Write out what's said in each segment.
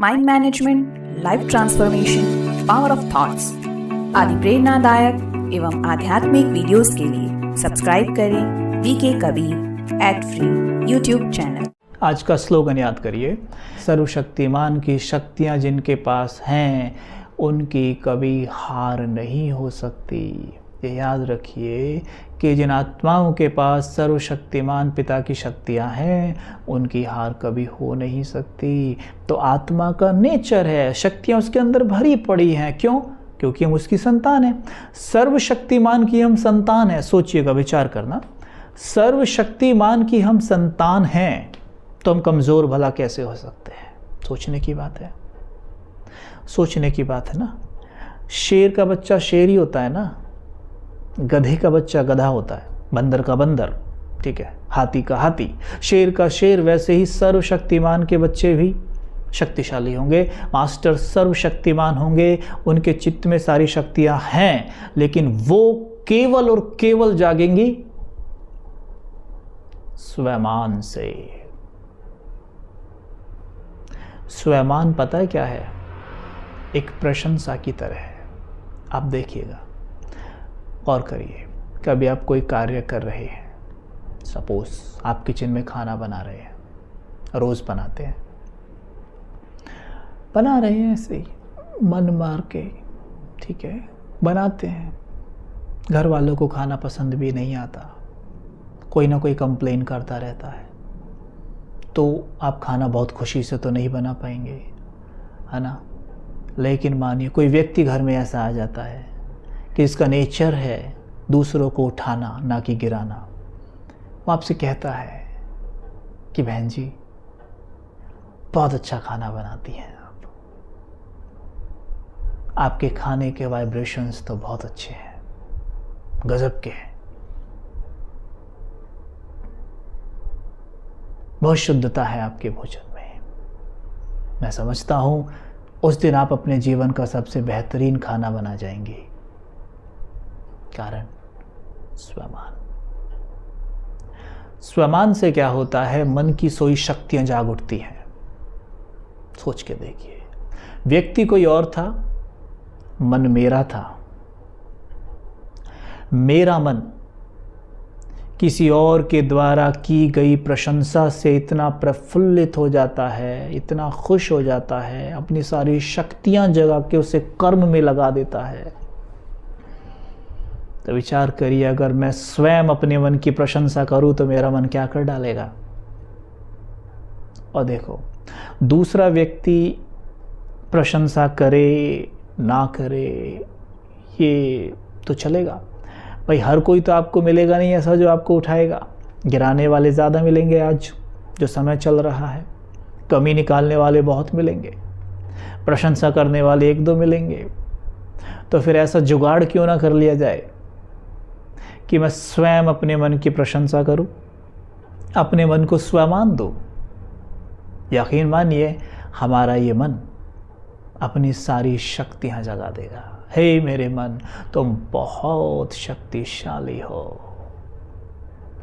Mind management, life transformation, power of thoughts आदि प्रेरणादायक एवं आध्यात्मिक वीडियोस के लिए सब्सक्राइब करें VK Kabir @free YouTube channel. आज का स्लोगन याद करिए, सर्वशक्तिमान की शक्तियाँ जिनके पास हैं उनकी कभी हार नहीं हो सकती। ये याद रखिए कि जिन आत्माओं के पास सर्वशक्तिमान पिता की शक्तियाँ हैं उनकी हार कभी हो नहीं सकती। तो आत्मा का नेचर है, शक्तियाँ उसके अंदर भरी पड़ी हैं। क्यों? क्योंकि हम उसकी संतान हैं। सर्वशक्तिमान की हम संतान हैं। सोचिएगा, विचार करना, सर्वशक्तिमान की हम संतान हैं तो हम कमज़ोर भला कैसे हो सकते हैं? सोचने की बात है, सोचने की बात है ना। शेर का बच्चा शेर ही होता है ना, गधे का बच्चा गधा होता है, बंदर का बंदर, ठीक है, हाथी का हाथी, शेर का शेर। वैसे ही सर्वशक्तिमान के बच्चे भी शक्तिशाली होंगे, मास्टर सर्वशक्तिमान होंगे, उनके चित्त में सारी शक्तियां हैं, लेकिन वो केवल और केवल जागेंगी स्वयमान से। स्वयमान पता है क्या है? एक प्रशंसा की तरह है। आप देखिएगा, गौर करिए, कभी आप कोई कार्य कर रहे हैं, सपोज आप किचन में खाना बना रहे हैं, रोज़ बनाते हैं, बना रहे हैं ऐसे ही मन मार के, ठीक है, बनाते हैं। घर वालों को खाना पसंद भी नहीं आता, कोई ना कोई कंप्लेन करता रहता है, तो आप खाना बहुत खुशी से तो नहीं बना पाएंगे, है ना। लेकिन मानिए कोई व्यक्ति घर में ऐसा आ जाता है कि इसका नेचर है दूसरों को उठाना ना कि गिराना। वो आपसे कहता है कि बहन जी बहुत अच्छा खाना बनाती हैं आप, आपके खाने के वाइब्रेशंस तो बहुत अच्छे हैं, गजब के हैं, बहुत शुद्धता है आपके भोजन में। मैं समझता हूं उस दिन आप अपने जीवन का सबसे बेहतरीन खाना बना जाएंगी। कारण स्वमान। स्वमान से क्या होता है? मन की सोई शक्तियां जाग उठती हैं। सोच के देखिए, व्यक्ति कोई और था, मन मेरा था, मेरा मन किसी और के द्वारा की गई प्रशंसा से इतना प्रफुल्लित हो जाता है, इतना खुश हो जाता है, अपनी सारी शक्तियां जगा के उसे कर्म में लगा देता है। तो विचार करिए, अगर मैं स्वयं अपने मन की प्रशंसा करूं तो मेरा मन क्या कर डालेगा। और देखो, दूसरा व्यक्ति प्रशंसा करे ना करे ये तो चलेगा भाई, हर कोई तो आपको मिलेगा नहीं ऐसा जो आपको उठाएगा। गिराने वाले ज़्यादा मिलेंगे आज जो समय चल रहा है, कमी निकालने वाले बहुत मिलेंगे, प्रशंसा करने वाले एक दो मिलेंगे। तो फिर ऐसा जुगाड़ क्यों ना कर लिया जाए कि मैं स्वयं अपने मन की प्रशंसा करूं, अपने मन को स्वमान दूं। यकीन मानिए, हमारा ये मन अपनी सारी शक्तियां जगा देगा। हे मेरे मन, तुम बहुत शक्तिशाली हो।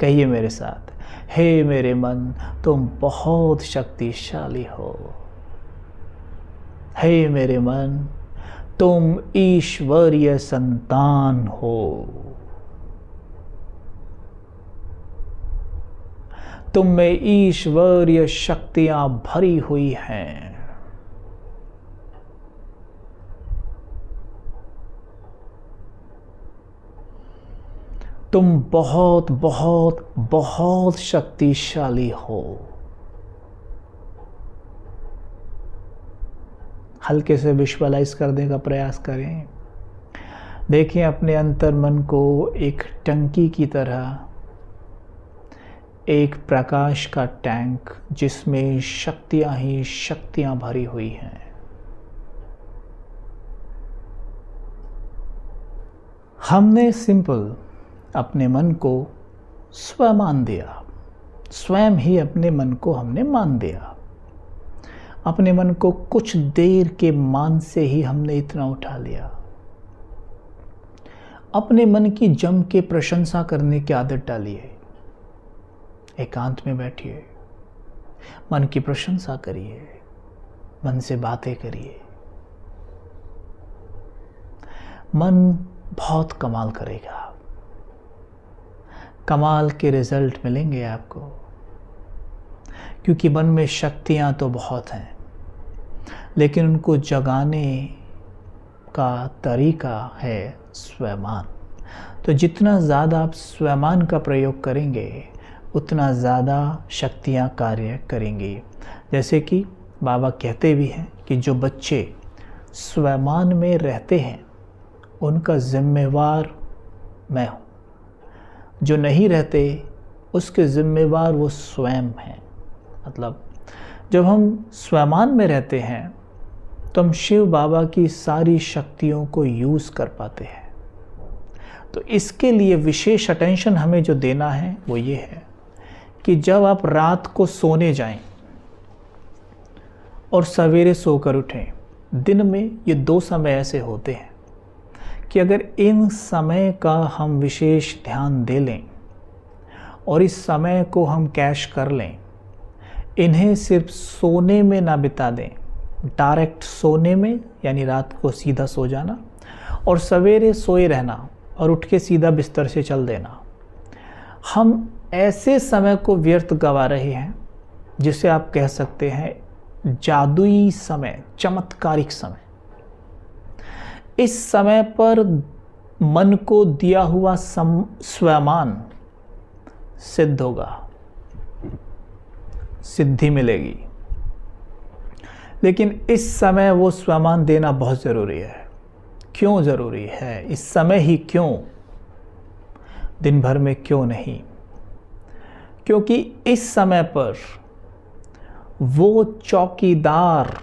कहिए मेरे साथ, हे मेरे मन, तुम बहुत शक्तिशाली हो। हे मेरे मन, तुम ईश्वरीय संतान हो। तुम में ईश्वरीय शक्तियां भरी हुई हैं। तुम बहुत बहुत बहुत शक्तिशाली हो। हल्के से विजुअलाइज करने का प्रयास करें। देखें अपने अंतर मन को एक टंकी की तरह, एक प्रकाश का टैंक जिसमें शक्तियां ही शक्तियां भरी हुई हैं। हमने सिंपल अपने मन को स्व मान दिया, स्वयं ही अपने मन को हमने मान दिया। अपने मन को कुछ देर के मान से ही हमने इतना उठा लिया। अपने मन की जम के प्रशंसा करने की आदत डालिए। एकांत में बैठिए, मन की प्रशंसा करिए, मन से बातें करिए। मन बहुत कमाल करेगा, कमाल के रिजल्ट मिलेंगे आपको, क्योंकि मन में शक्तियाँ तो बहुत हैं, लेकिन उनको जगाने का तरीका है स्वयमान। तो जितना ज़्यादा आप स्वयमान का प्रयोग करेंगे उतना ज़्यादा शक्तियाँ कार्य करेंगी। जैसे कि बाबा कहते भी हैं कि जो बच्चे स्वयमान में रहते हैं उनका जिम्मेवार मैं हूँ, जो नहीं रहते उसके जिम्मेवार वो स्वयं हैं। मतलब जब हम स्वयमान में रहते हैं तो हम शिव बाबा की सारी शक्तियों को यूज़ कर पाते हैं। तो इसके लिए विशेष अटेंशन हमें जो देना है वो ये है कि जब आप रात को सोने जाएं और सवेरे सोकर उठें, दिन में ये 2 समय ऐसे होते हैं कि अगर इन समय का हम विशेष ध्यान दे लें और इस समय को हम कैश कर लें, इन्हें सिर्फ सोने में ना बिता दें, डायरेक्ट सोने में यानी रात को सीधा सो जाना और सवेरे सोए रहना और उठ के सीधा बिस्तर से चल देना, हम ऐसे समय को व्यर्थ गवा रहे हैं जिसे आप कह सकते हैं जादुई समय, चमत्कारिक समय। इस समय पर मन को दिया हुआ स्वयमान सिद्ध होगा, सिद्धि मिलेगी। लेकिन इस समय वो स्वयमान देना बहुत ज़रूरी है। क्यों ज़रूरी है? इस समय ही क्यों, दिन भर में क्यों नहीं? क्योंकि इस समय पर वो चौकीदार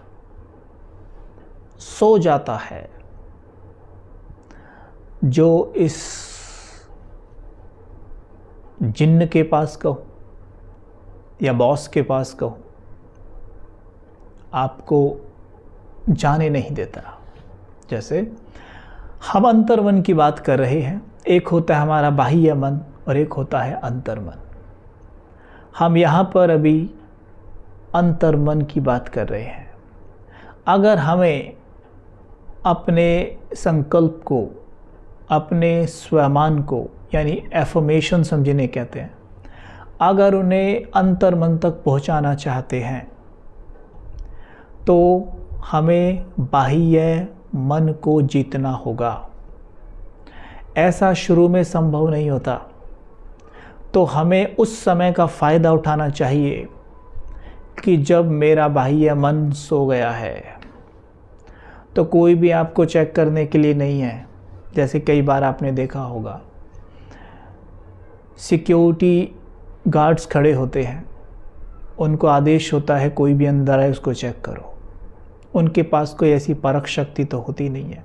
सो जाता है जो इस जिन्न के पास कहो या बॉस के पास कहो आपको जाने नहीं देता। जैसे हम अंतर्मन की बात कर रहे हैं, एक होता है हमारा बाह्य मन और एक होता है अंतर्मन। हम यहाँ पर अभी अंतर्मन की बात कर रहे हैं। अगर हमें अपने संकल्प को, अपने स्वयमान को यानी एफर्मेशन समझने कहते हैं, अगर उन्हें अंतर्मन तक पहुँचाना चाहते हैं तो हमें बाह्य मन को जीतना होगा। ऐसा शुरू में संभव नहीं होता, तो हमें उस समय का फ़ायदा उठाना चाहिए कि जब मेरा बाह्य मन सो गया है तो कोई भी आपको चेक करने के लिए नहीं है। जैसे कई बार आपने देखा होगा सिक्योरिटी गार्ड्स खड़े होते हैं, उनको आदेश होता है कोई भी अंदर आए उसको चेक करो। उनके पास कोई ऐसी परख शक्ति तो होती नहीं है,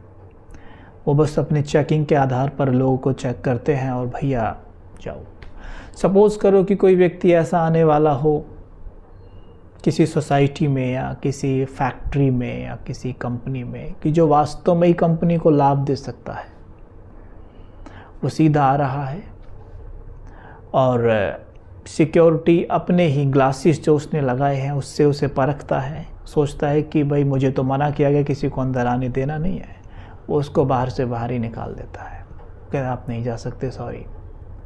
वो बस अपने चेकिंग के आधार पर लोगों को चेक करते हैं और भैया जाओ। सपोज़ करो कि कोई व्यक्ति ऐसा आने वाला हो किसी सोसाइटी में या किसी फैक्ट्री में या किसी कंपनी में कि जो वास्तव में ही कंपनी को लाभ दे सकता है, वो सीधा आ रहा है और सिक्योरिटी अपने ही ग्लासेस जो उसने लगाए हैं उससे उसे परखता है, सोचता है कि भाई मुझे तो मना किया गया, किसी को अंदर आने देना नहीं है, वो उसको बाहर से बाहर ही निकाल देता है। कहते आप नहीं जा सकते, सॉरी,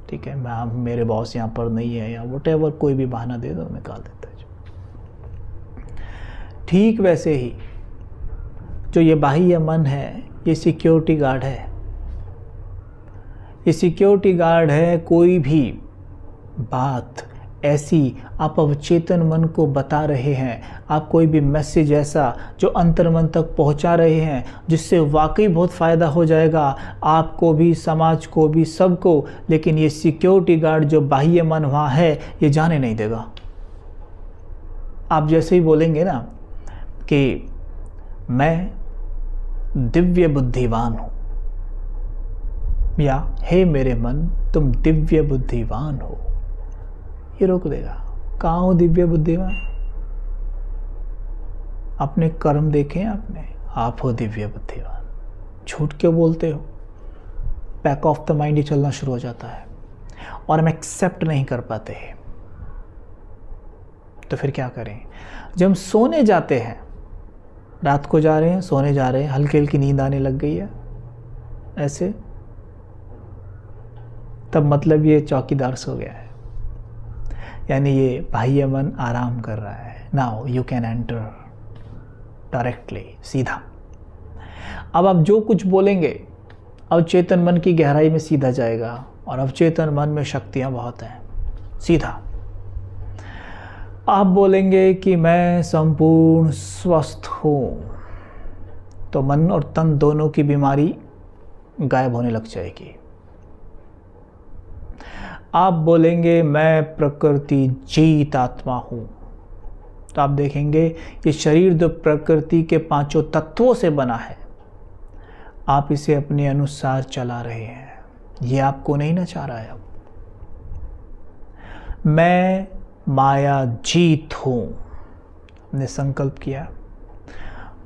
ठीक है, मेरे बॉस यहाँ पर नहीं है या व्हाटएवर, कोई भी बहाना दे दो, निकाल देता है। ठीक वैसे ही जो ये बाह्य मन है ये सिक्योरिटी गार्ड है। ये सिक्योरिटी गार्ड है, कोई भी बात ऐसी आप अवचेतन मन को बता रहे हैं, आप कोई भी मैसेज ऐसा जो अंतर्मन तक पहुंचा रहे हैं जिससे वाकई बहुत फ़ायदा हो जाएगा आपको भी, समाज को भी, सबको, लेकिन ये सिक्योरिटी गार्ड जो बाह्य मन वहाँ है ये जाने नहीं देगा। आप जैसे ही बोलेंगे ना कि मैं दिव्य बुद्धिवान हूँ या हे मेरे मन तुम दिव्य बुद्धिवान हो, ये रोक देगा। कहाँ हो दिव्य बुद्धिवान? अपने कर्म देखें आपने, आप हो दिव्य बुद्धिवान। झूठ क्यों बोलते हो? बैक ऑफ द माइंड ही चलना शुरू हो जाता है और हम एक्सेप्ट नहीं कर पाते हैं। तो फिर क्या करें? जब हम सोने जाते हैं रात को जा रहे हैं, सोने जा रहे हैं, हल्की हल्की नींद आने लग गई है ऐसे, तब मतलब ये चौकीदार सो गया है, यानी ये बाह्य मन आराम कर रहा है। Now you can enter directly, सीधा। अब आप जो कुछ बोलेंगे अब चेतन मन की गहराई में सीधा जाएगा, और अब चेतन मन में शक्तियाँ बहुत हैं। सीधा आप बोलेंगे कि मैं संपूर्ण स्वस्थ हूँ, तो मन और तन दोनों की बीमारी गायब होने लग जाएगी। आप बोलेंगे मैं प्रकृति जीत आत्मा हूँ, तो आप देखेंगे ये शरीर जो प्रकृति के पांचों तत्वों से बना है, आप इसे अपने अनुसार चला रहे हैं, ये आपको नहीं नचा रहा है। अब मैं माया जीत हूँ, हमने संकल्प किया,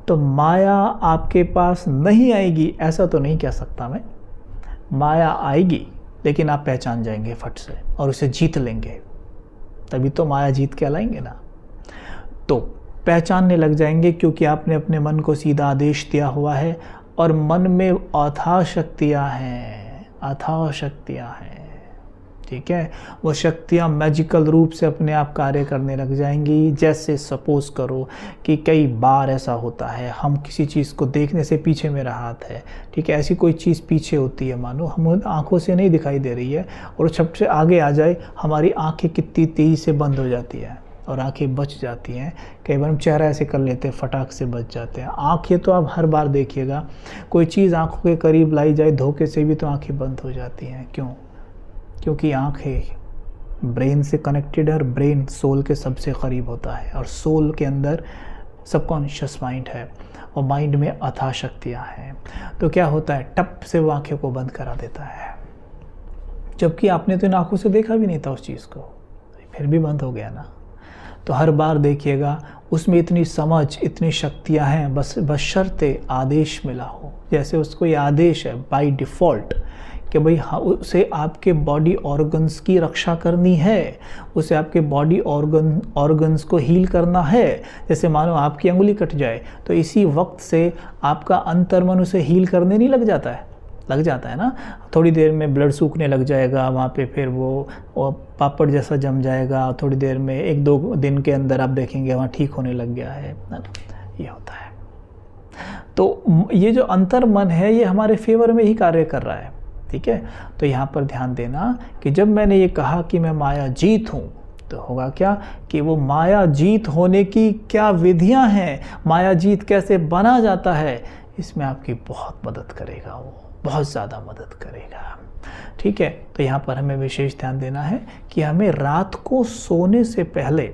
तो माया आपके पास नहीं आएगी ऐसा तो नहीं कह सकता मैं। माया आएगी लेकिन आप पहचान जाएंगे फट से और उसे जीत लेंगे, तभी तो माया जीत के लाएंगे ना। तो पहचानने लग जाएंगे क्योंकि आपने अपने मन को सीधा आदेश दिया हुआ है, और मन में अथाह शक्तियाँ हैं, अथाह शक्तियाँ हैं, ठीक है। वो शक्तियाँ मैजिकल रूप से अपने आप कार्य करने लग जाएंगी। जैसे सपोज करो कि कई बार ऐसा होता है, हम किसी चीज़ को देखने से पीछे मेरा हाथ है, ठीक है, ऐसी कोई चीज़ पीछे होती है, मानो हम आंखों से नहीं दिखाई दे रही है, और छप से आगे आ जाए, हमारी आंखें कितनी तेज़ी से बंद हो जाती है और आंखें बच जाती हैं। कई बार हम चेहरा ऐसे कर लेते हैं, फटाक से बच जाते हैं। आंखें तो आप हर बार देखिएगा, कोई चीज़ आंखों के करीब लाई जाए धोखे से भी तो आंखें बंद हो जाती हैं। क्यों? क्योंकि आंखें ब्रेन से कनेक्टेड है, और ब्रेन सोल के सबसे करीब होता है, और सोल के अंदर सबकॉन्शियस माइंड है, और माइंड में अथाह शक्तियाँ हैं। तो क्या होता है, टप से वो आंखें को बंद करा देता है, जबकि आपने तो इन आंखों से देखा भी नहीं था उस चीज़ को, फिर भी बंद हो गया ना। तो हर बार देखिएगा उसमें इतनी समझ, इतनी शक्तियाँ हैं, बशर्ते आदेश मिला हो। जैसे उसको ये आदेश है बाय डिफ़ॉल्ट कि भाई हाँ, उसे आपके बॉडी ऑर्गन्स की रक्षा करनी है, उसे आपके बॉडी ऑर्गन्स को हील करना है। जैसे मानो आपकी अंगुली कट जाए तो इसी वक्त से आपका अंतर्मन उसे हील करने नहीं लग जाता है ना। थोड़ी देर में ब्लड सूखने लग जाएगा वहाँ पे, फिर वो पापड़ जैसा जम जाएगा, थोड़ी देर में 1-2 दिन के अंदर आप देखेंगे वहाँ ठीक होने लग गया है ना। ये होता है। तो ये जो अंतर्मन है ये हमारे फेवर में ही कार्य कर रहा है, ठीक है। तो यहाँ पर ध्यान देना कि जब मैंने ये कहा कि मैं माया जीत हूँ, तो होगा क्या कि वो माया जीत होने की क्या विधियाँ हैं, माया जीत कैसे बना जाता है, इसमें आपकी बहुत मदद करेगा, वो बहुत ज़्यादा मदद करेगा, ठीक है। तो यहाँ पर हमें विशेष ध्यान देना है कि हमें रात को सोने से पहले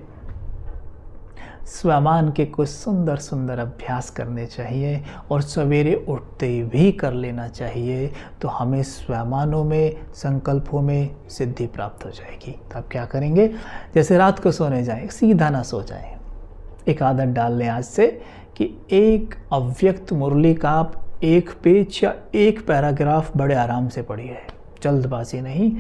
स्वमान के कुछ सुंदर सुंदर अभ्यास करने चाहिए, और सवेरे उठते भी कर लेना चाहिए। तो हमें स्वमानों में, संकल्पों में सिद्धि प्राप्त हो जाएगी। तो आप क्या करेंगे, जैसे रात को सोने जाएं, सीधा ना सो जाएं। एक आदत डाल लें आज से कि एक अव्यक्त मुरली का आप 1 पेज या 1 पैराग्राफ बड़े आराम से पढ़िए, जल्दबाजी नहीं,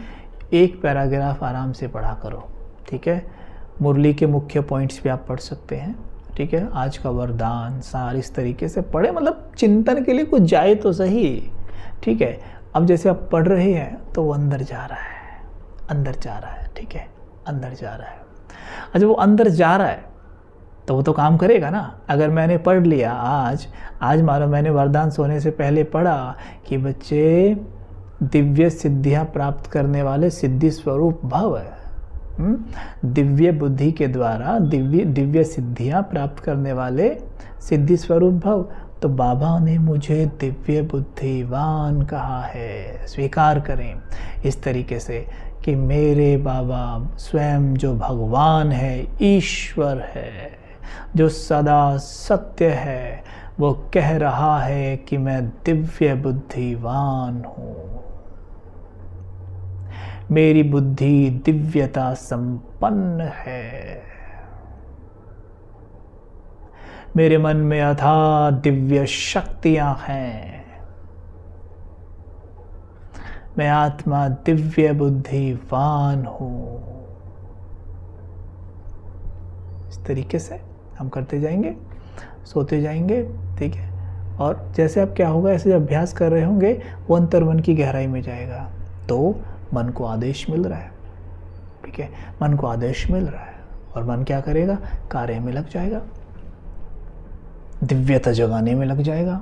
1 पैराग्राफ आराम से पढ़ा करो, ठीक है। मुरली के मुख्य पॉइंट्स भी आप पढ़ सकते हैं, ठीक है। आज का वरदान सार इस तरीके से पढ़े, मतलब चिंतन के लिए कुछ जाए तो सही, ठीक है। अब जैसे आप पढ़ रहे हैं तो वो अंदर जा रहा है, ठीक है, अंदर जा रहा है। अच्छा, वो अंदर जा रहा है तो वो तो काम करेगा ना। अगर मैंने पढ़ लिया आज मानो मैंने वरदान सोने से पहले पढ़ा कि बच्चे दिव्य सिद्धियाँ प्राप्त करने वाले सिद्धि स्वरूप भव है, दिव्य बुद्धि के द्वारा दिव्य सिद्धियाँ प्राप्त करने वाले सिद्धि स्वरूप भव, तो बाबा ने मुझे दिव्य बुद्धिवान कहा है, स्वीकार करें इस तरीके से कि मेरे बाबा स्वयं जो भगवान है, ईश्वर है, जो सदा सत्य है, वो कह रहा है कि मैं दिव्य बुद्धिवान हूँ, मेरी बुद्धि दिव्यता संपन्न है, मेरे मन में अथाह दिव्य शक्तियां हैं, मैं आत्मा दिव्य बुद्धिवान हूँ। इस तरीके से हम करते जाएंगे सोते जाएंगे, ठीक है। और जैसे आप क्या होगा, ऐसे अभ्यास कर रहे होंगे वो अंतर्मन की गहराई में जाएगा, तो मन को आदेश मिल रहा है, ठीक है, मन को आदेश मिल रहा है और मन क्या करेगा, कार्य में लग जाएगा, दिव्यता जगाने में लग जाएगा।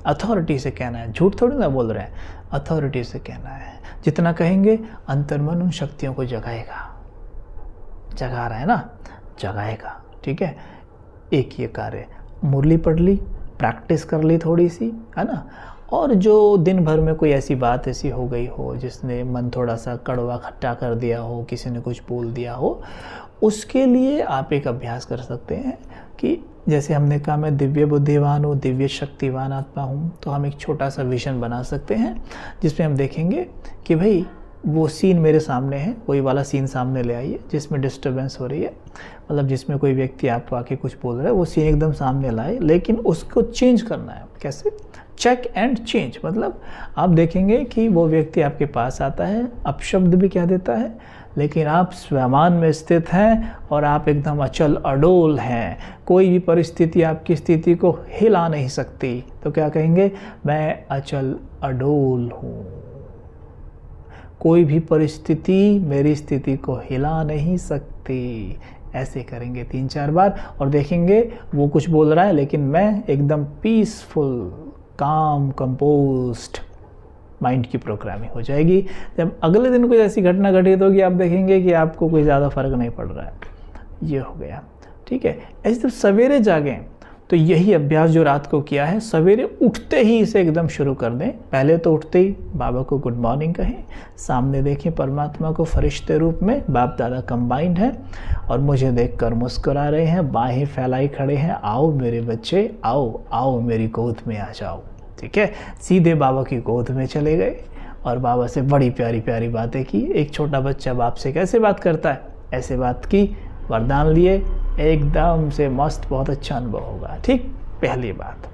अथॉरिटी से कहना है, झूठ थोड़ी ना बोल रहे हैं, अथॉरिटी से कहना है। जितना कहेंगे अंतर्मन उन शक्तियों को जगाएगा, जगा रहा है ना, जगाएगा, ठीक है। एक ये कार्य, मुरली पढ़ ली, प्रैक्टिस कर ली थोड़ी सी, है ना। और जो दिन भर में कोई ऐसी बात ऐसी हो गई हो जिसने मन थोड़ा सा कड़वा खट्टा कर दिया हो, किसी ने कुछ बोल दिया हो, उसके लिए आप एक अभ्यास कर सकते हैं कि जैसे हमने कहा मैं दिव्य बुद्धिवान हूँ, दिव्य शक्तिवान आत्मा हूँ, तो हम एक छोटा सा विजन बना सकते हैं जिसमें हम देखेंगे कि भाई वो सीन मेरे सामने है, वही वाला सीन सामने ले आइए जिसमें डिस्टर्बेंस हो रही है, मतलब जिसमें कोई व्यक्ति आपको आके कुछ बोल रहा है, वो सीन एकदम सामने लाए, लेकिन उसको चेंज करना है। कैसे? Check and change. मतलब आप देखेंगे कि वो व्यक्ति आपके पास आता है, अपशब्द भी कह देता है, लेकिन आप स्वयं में स्थित हैं और आप एकदम अचल अडोल हैं, कोई भी परिस्थिति आपकी स्थिति को हिला नहीं सकती। तो क्या कहेंगे? मैं अचल अडोल हूँ, कोई भी परिस्थिति मेरी स्थिति को हिला नहीं सकती। ऐसे करेंगे 3-4 बार और देखेंगे वो कुछ बोल रहा है, लेकिन मैं एकदम पीसफुल, काम, कंपोज्ड माइंड की प्रोग्रामिंग हो जाएगी। जब अगले दिन कोई ऐसी घटना घटित होगी, आप देखेंगे कि आपको कोई ज़्यादा फर्क नहीं पड़ रहा है। ये हो गया, ठीक है। ऐसे जब सवेरे जागें तो यही अभ्यास जो रात को किया है, सवेरे उठते ही इसे एकदम शुरू कर दें। पहले तो उठते ही बाबा को गुड मॉर्निंग कहें, सामने देखें परमात्मा को फरिश्ते रूप में, बाप दादा कंबाइंड है और मुझे देखकर मुस्कुरा रहे हैं, बाहें फैलाई खड़े हैं, आओ मेरे बच्चे, आओ आओ मेरी गोद में आ जाओ, ठीक है। सीधे बाबा की गोद में चले गए और बाबा से बड़ी प्यारी प्यारी बातें की। एक छोटा बच्चा बाप से कैसे बात करता है, ऐसे बात की, वरदान लिए, एकदम से मस्त, बहुत अच्छा अनुभव होगा। ठीक, पहली बात।